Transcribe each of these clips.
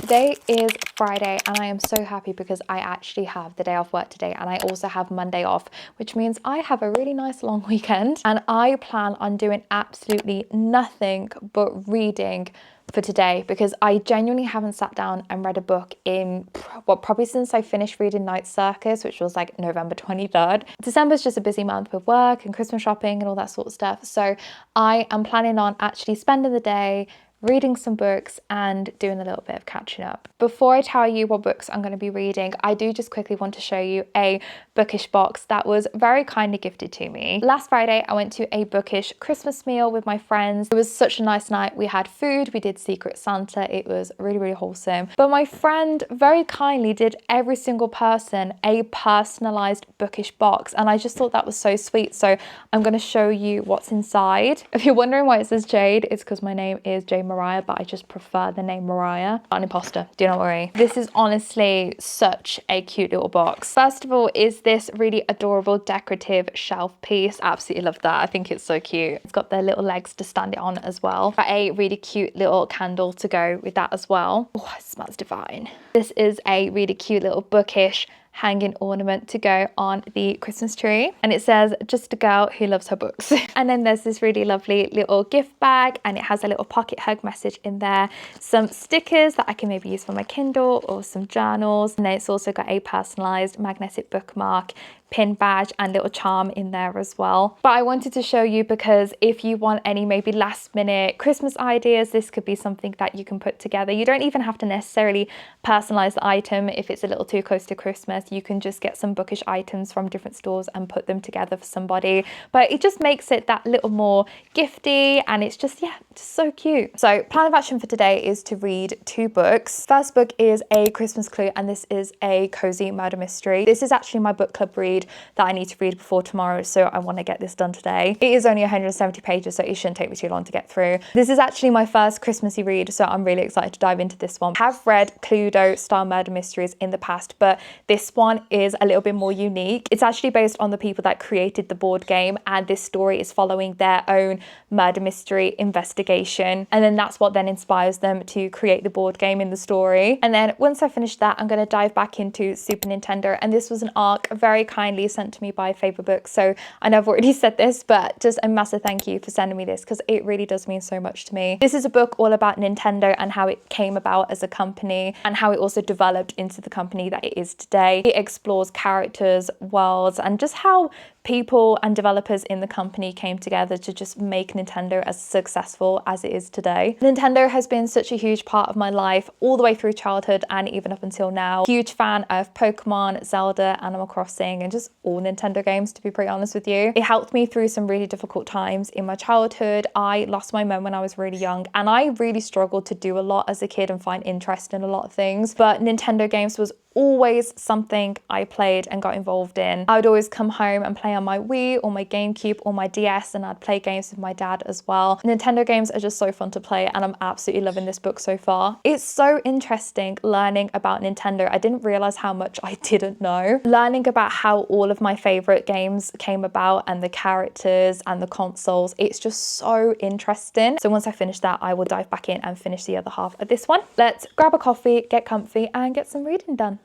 Today is Friday and I am so happy because I actually have the day off work today, and I also have Monday off, which means I have a really nice long weekend, and I plan on doing absolutely nothing but reading for today because I genuinely haven't sat down and read a book in, well, probably since I finished reading Night Circus, which was like November 23rd. December's just a busy month with work and Christmas shopping and all that sort of stuff. So I am planning on actually spending the day reading some books and doing a little bit of catching up. Before I tell you what books I'm going to be reading, I do just quickly want to show you a Bookish box that was very kindly gifted to me. Last Friday, I went to a Bookish Christmas meal with my friends. It was such a nice night. We had food, we did Secret Santa. It was really, really wholesome. But my friend very kindly did every single person a personalized Bookish box, and I just thought that was so sweet. So I'm going to show you what's inside. If you're wondering why it says Jade, it's because my name is Jade Mariah, but I just prefer the name Mariah. Not an imposter, do not worry. This is honestly such a cute little box. First of all is this really adorable decorative shelf piece. Absolutely love that. I think it's so cute. It's got their little legs to stand it on as well. Got a really cute little candle to go with that as well. Oh, it smells divine. This is a really cute little Bookish hanging ornament to go on the Christmas tree, and it says just a girl who loves her books. And then there's this really lovely little gift bag, and it has a little pocket hug message in there, some stickers that I can maybe use for my Kindle or some journals, and then it's also got a personalized magnetic bookmark, pin badge and little charm in there as well. But I wanted to show you because if you want any maybe last minute Christmas ideas, this could be something that you can put together. You don't even have to necessarily personalize the item if it's a little too close to Christmas. You can just get some Bookish items from different stores and put them together for somebody, but it just makes it that little more gifty, and it's just, yeah, just so cute. So plan of action for today is to read 2 books. First book is A Christmas Clue, and this is a cozy murder mystery. This is actually my book club read that I need to read before tomorrow, so I want to get this done today. It is only 170 pages, so it shouldn't take me too long to get through. This is actually my first Christmassy read, so I'm really excited to dive into this one. I have read Cluedo style murder mysteries in the past, but this one is a little bit more unique. It's actually based on the people that created the board game, and this story is following their own murder mystery investigation, and then that's what then inspires them to create the board game in the story. And then once I finish that, I'm going to dive back into Super Nintendo, and this was an arc very kindly sent to me by Favour Books, so I know I've already said this, but just a massive thank you for sending me this because it really does mean so much to me. This is a book all about Nintendo and how it came about as a company and how it also developed into the company that it is today. It explores characters, worlds, and just how people and developers in the company came together to just make Nintendo as successful as it is today. Nintendo has been such a huge part of my life all the way through childhood and even up until now. Huge fan of Pokemon, Zelda, Animal Crossing, and just all Nintendo games, to be pretty honest with you. It helped me through some really difficult times in my childhood. I lost my mum when I was really young, and I really struggled to do a lot as a kid and find interest in a lot of things, but Nintendo games was always something I played and got involved in. I would always come home and play on my Wii or my GameCube or my DS, and I'd play games with my dad as well. Nintendo games are just so fun to play, and I'm absolutely loving this book so far. It's so interesting learning about Nintendo. I didn't realize how much I didn't know. Learning about how all of my favorite games came about and the characters and the consoles, it's just so interesting. So once I finish that, I will dive back in and finish the other half of this one. Let's grab a coffee, get comfy, and get some reading done.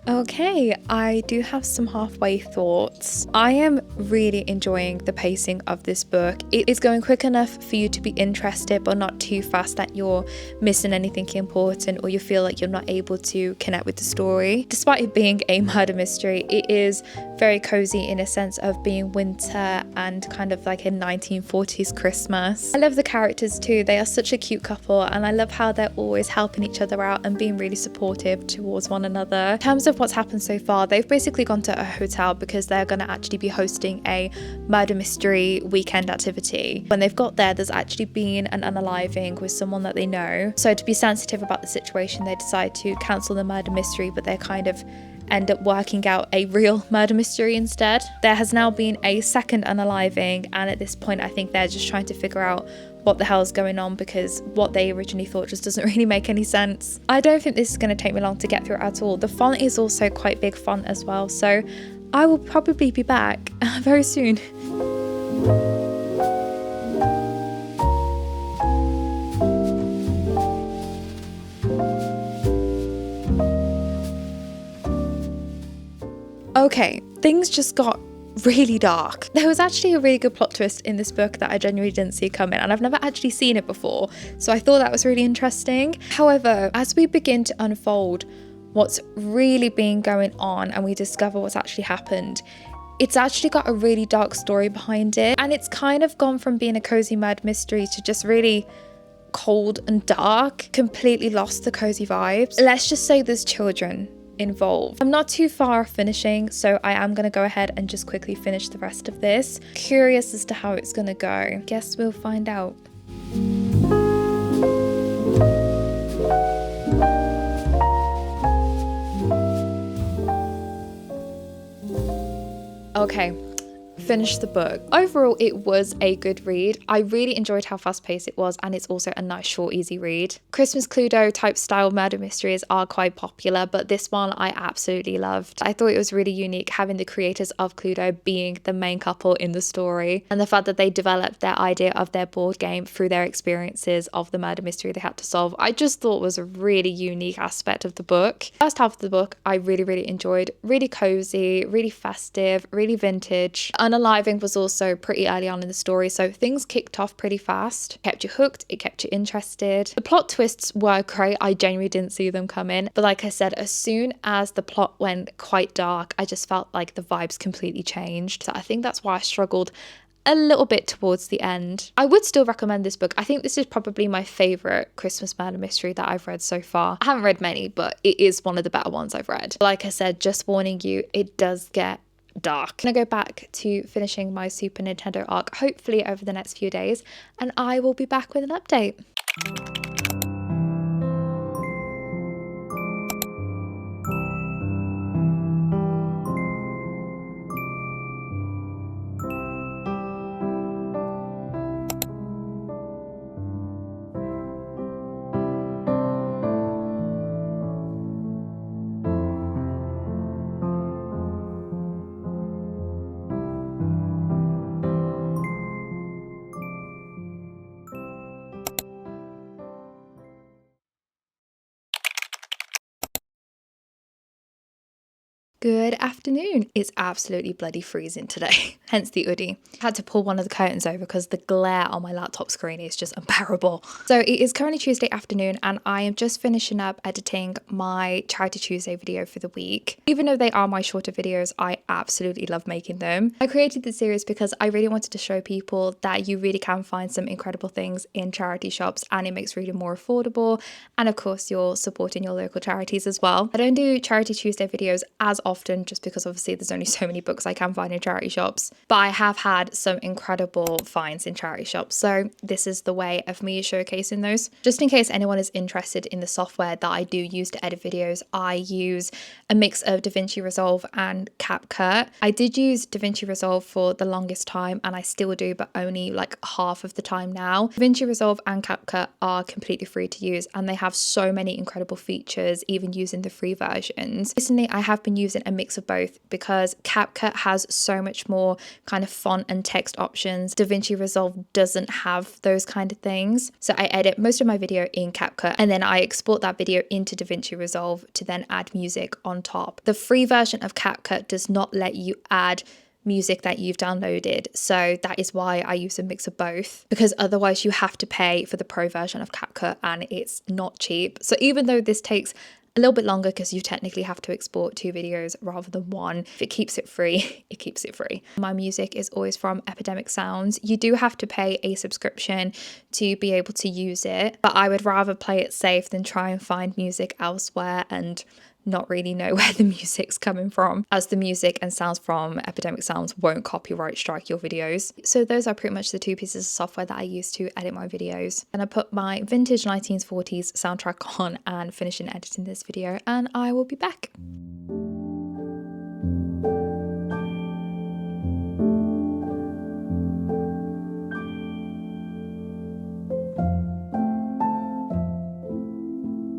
Okay, I I do have some halfway thoughts. I am really enjoying the pacing of this book. It is going quick enough for you to be interested, but not too fast that you're missing anything important or you feel like you're not able to connect with the story. Despite it being a murder mystery, it is very cozy in a sense of being winter and kind of like a 1940s Christmas. I love the characters too. They are such a cute couple, and I love how they're always helping each other out and being really supportive towards one another. In terms of what's happened so far, they've basically gone to a hotel because they're going to actually be hosting a murder mystery weekend activity. When they've got there, there's actually been an unaliving with someone that they know. So to be sensitive about the situation, they decide to cancel the murder mystery, but they kind of end up working out a real murder mystery instead. There has now been a second unaliving, and at this point I think they're just trying to figure out what the hell's going on, because what they originally thought just doesn't really make any sense. I don't think this is going to take me long to get through at all. The font is also quite big font as well, so I will probably be back very soon. Okay, things just got really dark. There was actually a really good plot twist in this book that I genuinely didn't see coming, and I've never actually seen it before, so I thought that was really interesting. However, as we begin to unfold what's really been going on and we discover what's actually happened, it's actually got a really dark story behind it, and it's kind of gone from being a cozy murder mystery to just really cold and dark. Completely lost the cozy vibes. Let's just say there's children involved. I'm not too far finishing, so I am going to go ahead and just quickly finish the rest of this. Curious as to how it's going to go. Guess we'll find out. Okay, finished the book. Overall, it was a good read. I really enjoyed how fast-paced it was, and it's also a nice, short, easy read. Christmas Cluedo type style murder mysteries are quite popular, but this one I absolutely loved. I thought it was really unique having the creators of Cluedo being the main couple in the story, and the fact that they developed their idea of their board game through their experiences of the murder mystery they had to solve, I just thought was a really unique aspect of the book. First half of the book I really enjoyed. Really cozy, really festive, really vintage. Unaliving was also pretty early on in the story, so things kicked off pretty fast. It kept you hooked, it kept you interested. The plot twists were great. I genuinely didn't see them coming, but like I said, as soon as the plot went quite dark, I just felt like the vibes completely changed. So I think that's why I struggled a little bit towards the end. I would still recommend this book. I think this is probably my favourite Christmas murder mystery that I've read so far. I haven't read many, but it is one of the better ones I've read. Like I said, just warning you, it does get dark. I'm gonna go back to finishing my Super Nintendo arc, hopefully over the next few days, and I will be back with an update. Good afternoon. It's absolutely bloody freezing today, hence the hoodie. I had to pull one of the curtains over because the glare on my laptop screen is just unbearable. So it is currently Tuesday afternoon, and I am just finishing up editing my Charity Tuesday video for the week. Even though they are my shorter videos, I absolutely love making them. I created this series because I really wanted to show people that you really can find some incredible things in charity shops, and it makes reading more affordable, and of course you're supporting your local charities as well. I don't do Charity Tuesday videos as often just because obviously there's only so many books I can find in charity shops, but I have had some incredible finds in charity shops, so this is the way of me showcasing those. Just in case anyone is interested in the software that I do use to edit videos, I use a mix of Davinci Resolve and Capcut. I did use Davinci Resolve for the longest time, and I still do, but only like half of the time now. Davinci Resolve and Capcut are completely free to use, and they have so many incredible features even using the free versions. Recently I have been using using a mix of both because CapCut has so much more kind of font and text options. DaVinci Resolve doesn't have those kind of things. So I edit most of my video in CapCut and then I export that video into DaVinci Resolve to then add music on top. The free version of CapCut does not let you add music that you've downloaded, so that is why I use a mix of both, because otherwise you have to pay for the pro version of CapCut and it's not cheap. So even though this takes a little bit longer because you technically have to export 2 videos rather than 1, if it keeps it free, it keeps it free. My music is always from Epidemic Sounds. You do have to pay a subscription to be able to use it, but I would rather play it safe than try and find music elsewhere and not really know where the music's coming from, as the music and sounds from Epidemic Sounds won't copyright strike your videos. So those are pretty much the 2 pieces of software that I use to edit my videos. And I put my vintage 1940s soundtrack on and finishing editing this video, and I will be back.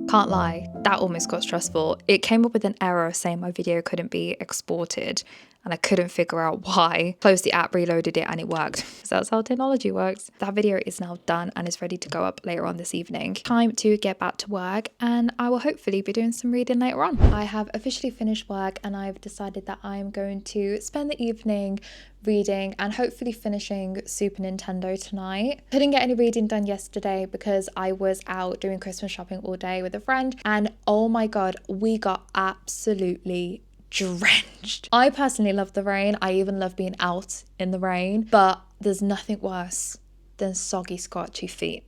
Can't lie, that almost got stressful. It came up with an error saying my video couldn't be exported and I couldn't figure out why. Closed the app, reloaded it, and it worked. So that's how technology works. That video is now done and is ready to go up later on this evening. Time to get back to work, and I will hopefully be doing some reading later on. I have officially finished work and I've decided that I'm going to spend the evening reading and hopefully finishing Super Nintendo tonight. Couldn't get any reading done yesterday because I was out doing Christmas shopping all day with a friend, and oh my god, we got absolutely drenched. I personally love the rain. I even love being out in the rain, but there's nothing worse than soggy, scorchy feet.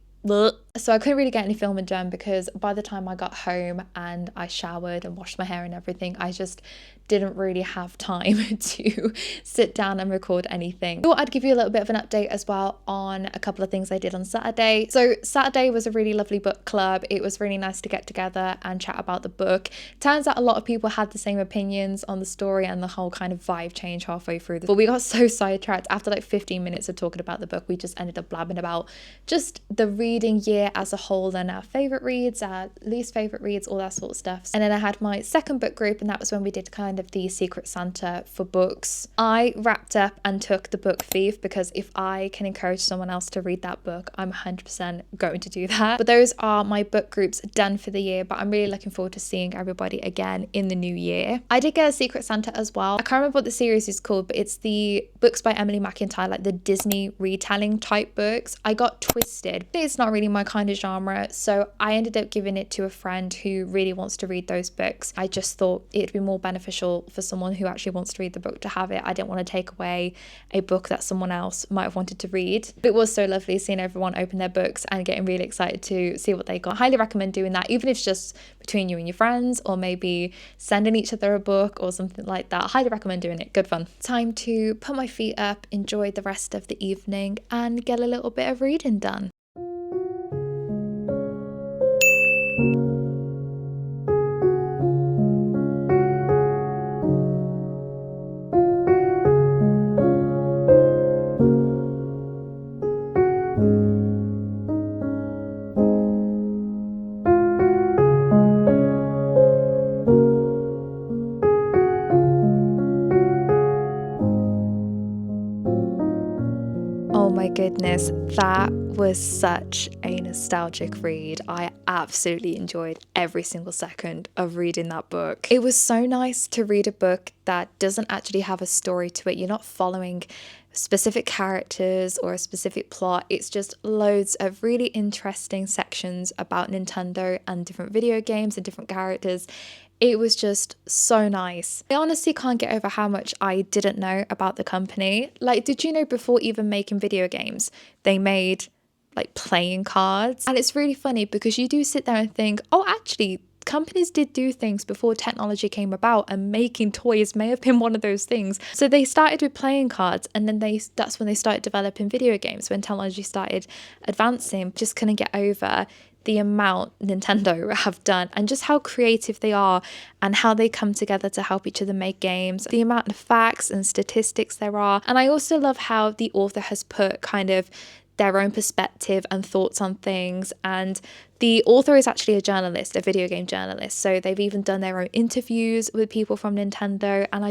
So I couldn't really get any filming done because by the time I got home and I showered and washed my hair and everything, I just didn't really have time to sit down and record anything. I thought I'd give you a little bit of an update as well on a couple of things I did on Saturday. So Saturday was a really lovely book club. It was really nice to get together and chat about the book. Turns out a lot of people had the same opinions on the story, and the whole kind of vibe changed halfway through. But we got so sidetracked. After like 15 minutes of talking about the book, we just ended up blabbing about just the reading year as a whole and our favourite reads, our least favourite reads, all that sort of stuff. And then I had my second book group, and that was when we did kind of the Secret Santa for books. I wrapped up and took the Book Thief because if I can encourage someone else to read that book, I'm 100% going to do that. But those are my book groups done for the year, but I'm really looking forward to seeing everybody again in the new year. I did get a Secret Santa as well. I can't remember what the series is called, but it's the books by Emily McIntyre, like the Disney retelling type books. I got Twisted. It's not really my kind of genre, so I ended up giving it to a friend who really wants to read those books. I just thought it'd be more beneficial for someone who actually wants to read the book to have it. I didn't want to take away a book that someone else might have wanted to read. It was so lovely seeing everyone open their books and getting really excited to see what they got. I highly recommend doing that, even if it's just between you and your friends, or maybe sending each other a book or something like that. I highly recommend doing it. Good fun. Time to put my feet up, enjoy the rest of the evening, and get a little bit of reading done. Oh my goodness, that was such a nostalgic read. I absolutely enjoyed every single second of reading that book. It was so nice to read a book that doesn't actually have a story to it. You're not following specific characters or a specific plot. It's just loads of really interesting sections about Nintendo and different video games and different characters. It was just so nice. I honestly can't get over how much I didn't know about the company. Like, did you know before even making video games, they made like playing cards? And it's really funny because you do sit there and think, oh, actually, companies did do things before technology came about, and making toys may have been one of those things. So they started with playing cards, and then that's when they started developing video games, when technology started advancing. Just couldn't get over the amount Nintendo have done and just how creative they are and how they come together to help each other make games, the amount of facts and statistics there are. And I also love how the author has put kind of their own perspective and thoughts on things. And the author is actually a journalist, a video game journalist. So they've even done their own interviews with people from Nintendo. And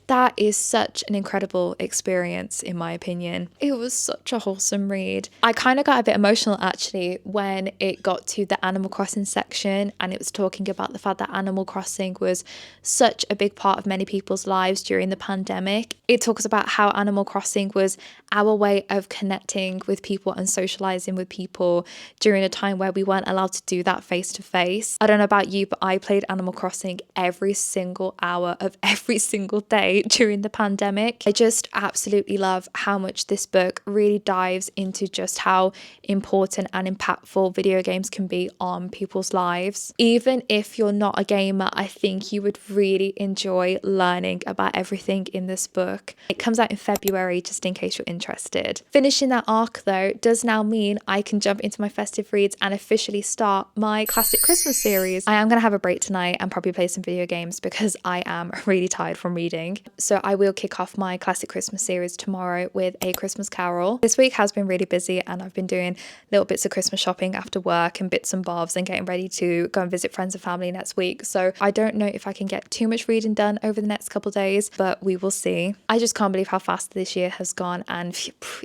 that is such an incredible experience, in my opinion. It was such a wholesome read. I kind of got a bit emotional actually when it got to the Animal Crossing section, and it was talking about the fact that Animal Crossing was such a big part of many people's lives during the pandemic. It talks about how Animal Crossing was our way of connecting with people and socializing with people during a time where we weren't allowed to do that face to face. I don't know about you, but I played Animal Crossing every single hour of every single day during the pandemic. I just absolutely love how much this book really dives into just how important and impactful video games can be on people's lives. Even if you're not a gamer, I think you would really enjoy learning about everything in this book. It comes out in February, just in case you're interested. Finishing that arc though does now mean I can jump into my festive reads and officially start my classic Christmas series. I am going to have a break tonight and probably play some video games because I am really tired from reading. So I will kick off my classic Christmas series tomorrow with A Christmas Carol. This week has been really busy and I've been doing little bits of Christmas shopping after work and bits and bobs and getting ready to go and visit friends and family next week. So I don't know if I can get too much reading done over the next couple of days, but we will see. I just can't believe how fast this year has gone, and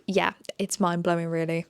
yeah, it's mind-blowing really.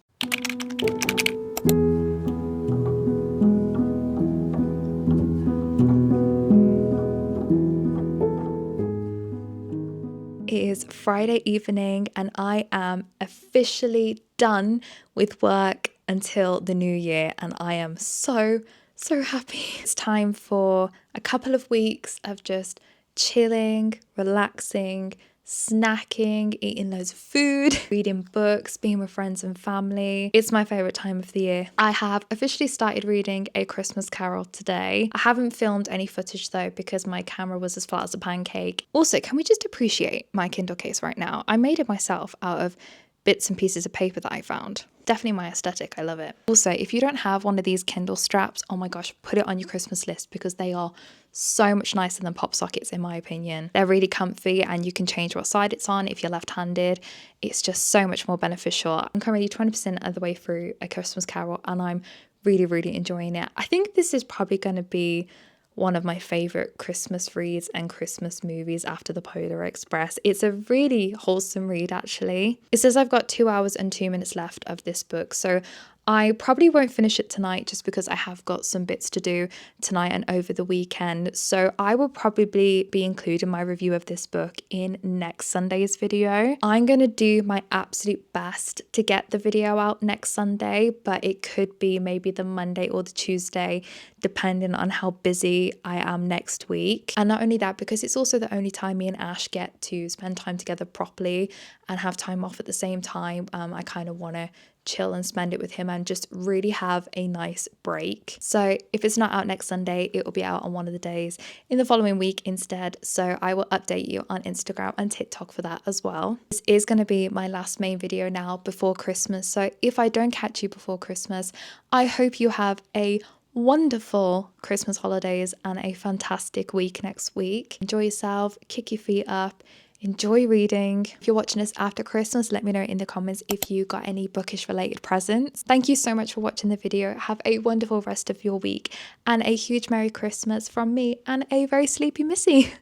It is Friday evening and I am officially done with work until the new year, and I am so happy. It's time for a couple of weeks of just chilling, relaxing, snacking, eating loads of food, reading books, being with friends and family. It's my favorite time of the year. I have officially started reading A Christmas Carol today. I haven't filmed any footage though because my camera was as flat as a pancake. Also, can we just appreciate my Kindle case right now? I made it myself out of bits and pieces of paper that I found. Definitely my aesthetic, I love it. Also, if you don't have one of these Kindle straps, oh my gosh, put it on your Christmas list because they are so much nicer than pop sockets in my opinion. They're really comfy and you can change what side it's on if you're left-handed. It's just so much more beneficial. I'm currently 20% of the way through A Christmas Carol and I'm really enjoying it. I think this is probably going to be one of my favorite Christmas reads and Christmas movies after The Polar Express. It's a really wholesome read actually. It says I've got 2 hours and 2 minutes left of this book, so I probably won't finish it tonight just because I have got some bits to do tonight and over the weekend. So I will probably be including my review of this book in next Sunday's video. I'm going to do my absolute best to get the video out next Sunday, but it could be maybe the Monday or the Tuesday, depending on how busy I am next week. And not only that, because it's also the only time me and Ash get to spend time together properly and have time off at the same time, I kind of want to chill and spend it with him and just really have a nice break. So if it's not out next Sunday, it will be out on one of the days in the following week instead. So I will update you on Instagram and TikTok for that as well. This is going to be my last main video now before Christmas. So if I don't catch you before Christmas, I hope you have a wonderful Christmas holidays and a fantastic week next week. Enjoy yourself, kick your feet up, enjoy reading. If you're watching this after Christmas, let me know in the comments if you got any bookish related presents. Thank you so much for watching the video. Have a wonderful rest of your week and a huge Merry Christmas from me and a very sleepy Missy.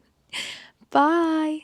Bye.